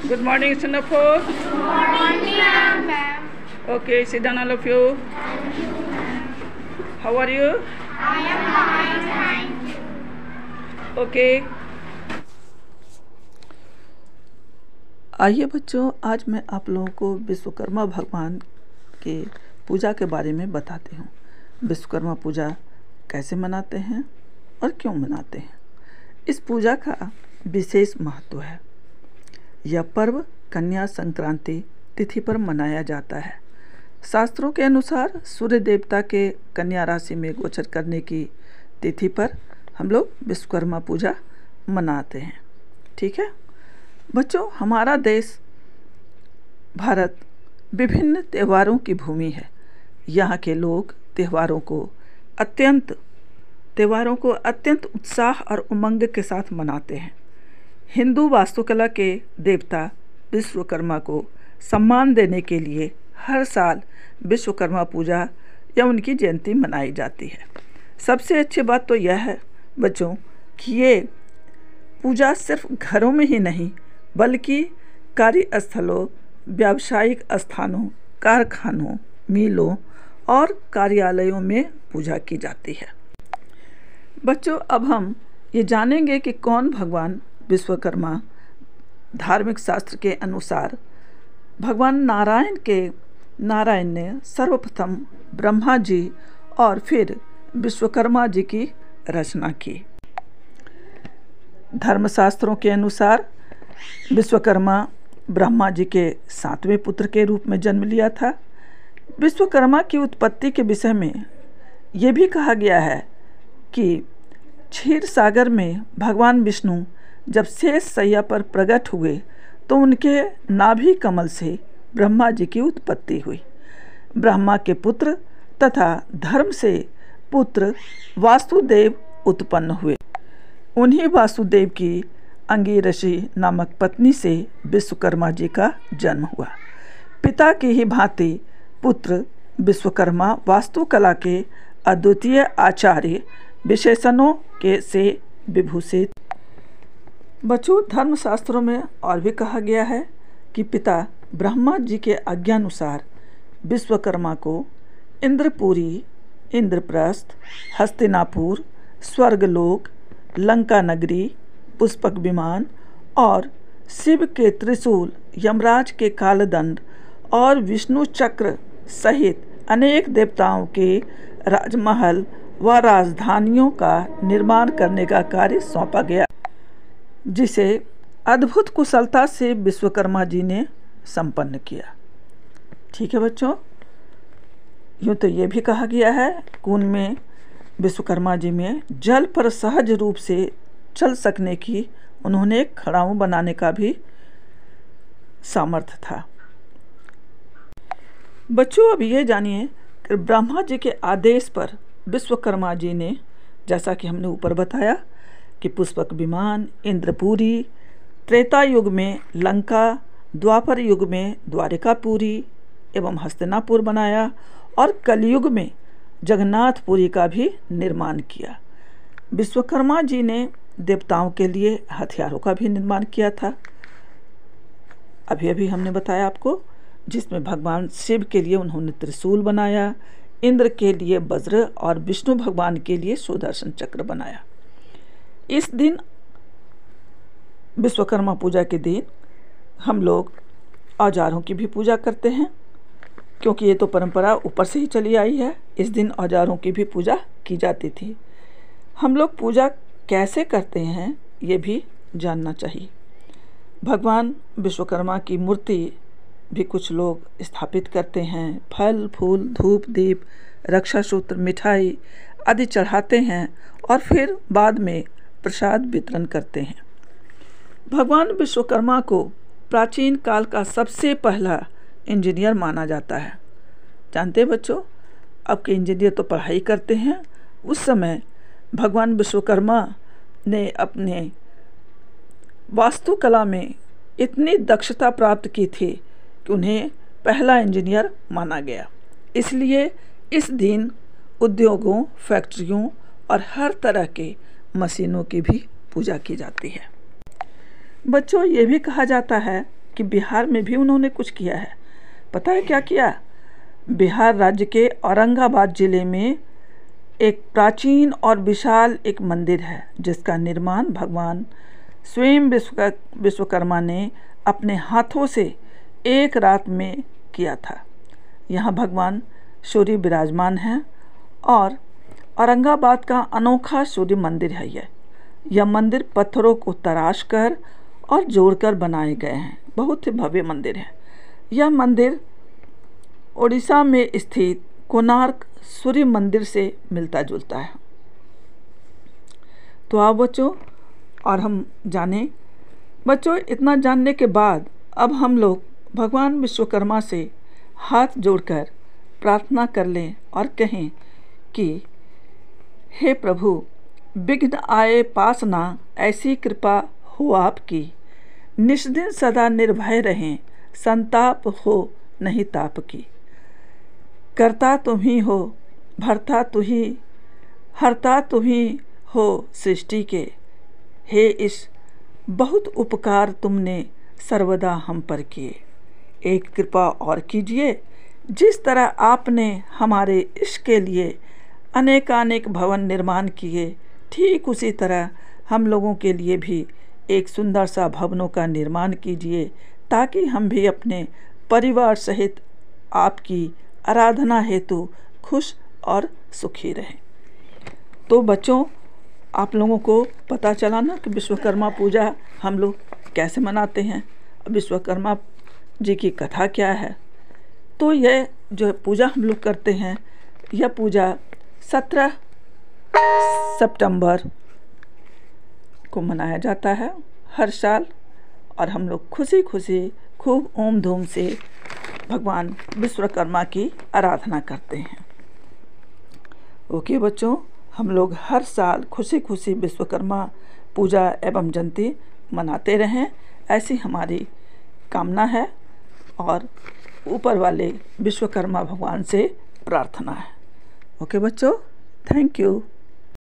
Good morning, Singapore. Good morning, ma'am. Okay, sit down, all of you. How are you? I am fine, thank you. Okay. आइए बच्चों, आज मैं आप लोगों को विश्वकर्मा भगवान के पूजा के बारे में बताती हूँ। विश्वकर्मा पूजा कैसे मनाते हैं और क्यों मनाते हैं। इस पूजा का विशेष महत्व है। यह पर्व कन्या संक्रांति तिथि पर मनाया जाता है। शास्त्रों के अनुसार सूर्य देवता के कन्या राशि में गोचर करने की तिथि पर हम लोग विश्वकर्मा पूजा मनाते हैं। ठीक है बच्चों, हमारा देश भारत विभिन्न त्योहारों की भूमि है। यहाँ के लोग त्योहारों को अत्यंत उत्साह और उमंग के साथ मनाते हैं। हिंदू वास्तुकला के देवता विश्वकर्मा को सम्मान देने के लिए हर साल विश्वकर्मा पूजा या उनकी जयंती मनाई जाती है। सबसे अच्छी बात तो यह है बच्चों कि ये पूजा सिर्फ घरों में ही नहीं बल्कि कार्यस्थलों, व्यावसायिक स्थानों, कारखानों, मिलों और कार्यालयों में पूजा की जाती है। बच्चों, अब हम ये जानेंगे कि कौन भगवान विश्वकर्मा। धार्मिक शास्त्र के अनुसार भगवान नारायण ने सर्वप्रथम ब्रह्मा जी और फिर विश्वकर्मा जी की रचना की। धर्मशास्त्रों के अनुसार विश्वकर्मा ब्रह्मा जी के 7वें पुत्र के रूप में जन्म लिया था। विश्वकर्मा की उत्पत्ति के विषय में ये भी कहा गया है कि क्षीर सागर में भगवान विष्णु जब शेष शैया पर प्रकट हुए तो उनके नाभि कमल से ब्रह्मा जी की उत्पत्ति हुई। ब्रह्मा के पुत्र तथा धर्म से पुत्र वासुदेव उत्पन्न हुए। उन्हीं वासुदेव की अंगिरसी नामक पत्नी से विश्वकर्मा जी का जन्म हुआ। पिता की ही भांति पुत्र विश्वकर्मा वास्तुकला के अद्वितीय आचार्य विशेषणों के से विभूषित। बच्चों, धर्मशास्त्रों में और भी कहा गया है कि पिता ब्रह्मा जी के आज्ञानुसार विश्वकर्मा को इंद्रपुरी, इंद्रप्रस्थ, हस्तिनापुर, स्वर्गलोक, लंका नगरी, पुष्पक विमान और शिव के त्रिशूल, यमराज के कालदंड और विष्णु चक्र सहित अनेक देवताओं के राजमहल व राजधानियों का निर्माण करने का कार्य सौंपा गया, जिसे अद्भुत कुशलता से विश्वकर्मा जी ने संपन्न किया। ठीक है बच्चों, यूँ तो ये भी कहा गया है कि उनमें विश्वकर्मा जी में जल पर सहज रूप से चल सकने की उन्होंने एक खड़ाऊ बनाने का भी सामर्थ्य था। बच्चों, अब ये जानिए कि ब्रह्मा जी के आदेश पर विश्वकर्मा जी ने, जैसा कि हमने ऊपर बताया कि पुष्पक विमान, इंद्रपुरी, त्रेता युग में लंका, द्वापर युग में द्वारिकापुरी एवं हस्तिनापुर बनाया और कलयुग में जगन्नाथपुरी का भी निर्माण किया। विश्वकर्मा जी ने देवताओं के लिए हथियारों का भी निर्माण किया था। अभी हमने बताया आपको, जिसमें भगवान शिव के लिए उन्होंने त्रिशूल बनाया, इंद्र के लिए वज्र और विष्णु भगवान के लिए सुदर्शन चक्र बनाया। इस दिन विश्वकर्मा पूजा के दिन हम लोग औजारों की भी पूजा करते हैं, क्योंकि ये तो परंपरा ऊपर से ही चली आई है। इस दिन औजारों की भी पूजा की जाती थी। हम लोग पूजा कैसे करते हैं ये भी जानना चाहिए। भगवान विश्वकर्मा की मूर्ति भी कुछ लोग स्थापित करते हैं। फल, फूल, धूप, दीप, रक्षा सूत्र, मिठाई आदि चढ़ाते हैं और फिर बाद में प्रसाद वितरण करते हैं। भगवान विश्वकर्मा को प्राचीन काल का सबसे पहला इंजीनियर माना जाता है। जानते हैं बच्चों, अब के इंजीनियर तो पढ़ाई करते हैं। उस समय भगवान विश्वकर्मा ने अपने वास्तुकला में इतनी दक्षता प्राप्त की थी कि उन्हें पहला इंजीनियर माना गया। इसलिए इस दिन उद्योगों, फैक्ट्रियों और हर तरह के मशीनों की भी पूजा की जाती है। बच्चों, ये भी कहा जाता है कि बिहार में भी उन्होंने कुछ किया है। पता है क्या किया? बिहार राज्य के औरंगाबाद ज़िले में एक प्राचीन और विशाल एक मंदिर है जिसका निर्माण भगवान स्वयं विश्वकर्मा ने अपने हाथों से एक रात में किया था। यहाँ भगवान सूर्य विराजमान हैं और औरंगाबाद का अनोखा सूर्य मंदिर है यह मंदिर पत्थरों को तराश कर और जोड़कर बनाए गए हैं। बहुत ही भव्य मंदिर है। यह मंदिर उड़ीसा में स्थित कोणार्क सूर्य मंदिर से मिलता जुलता है। तो आओ बच्चों और हम जानें। बच्चों, इतना जानने के बाद अब हम लोग भगवान विश्वकर्मा से हाथ जोड़कर प्रार्थना कर लें और कहें कि हे प्रभु, विघ्न आए पास ना, ऐसी कृपा हो आपकी, निष्दिन सदा निर्भय रहें, संताप हो नहीं ताप की। करता तुम ही हो, भरता तू ही, हरता तुम ही हो सृष्टि के। हे इस बहुत उपकार तुमने सर्वदा हम पर किए। एक कृपा और कीजिए, जिस तरह आपने हमारे इष्ट के लिए अनेकानेक भवन निर्माण किए, ठीक उसी तरह हम लोगों के लिए भी एक सुंदर सा भवनों का निर्माण कीजिए, ताकि हम भी अपने परिवार सहित आपकी आराधना हेतु खुश और सुखी रहें। तो बच्चों, आप लोगों को पता चला ना कि विश्वकर्मा पूजा हम लोग कैसे मनाते हैं, विश्वकर्मा जी की कथा क्या है। तो यह जो पूजा हम लोग करते हैं, यह पूजा 17 सितंबर को मनाया जाता है हर साल, और हम लोग खुशी खुशी खूब ओम धूम से भगवान विश्वकर्मा की आराधना करते हैं। ओके बच्चों, हम लोग हर साल खुशी खुशी विश्वकर्मा पूजा एवं जयंती मनाते रहें, ऐसी हमारी कामना है और ऊपर वाले विश्वकर्मा भगवान से प्रार्थना है। ओके बच्चों, थैंक यू।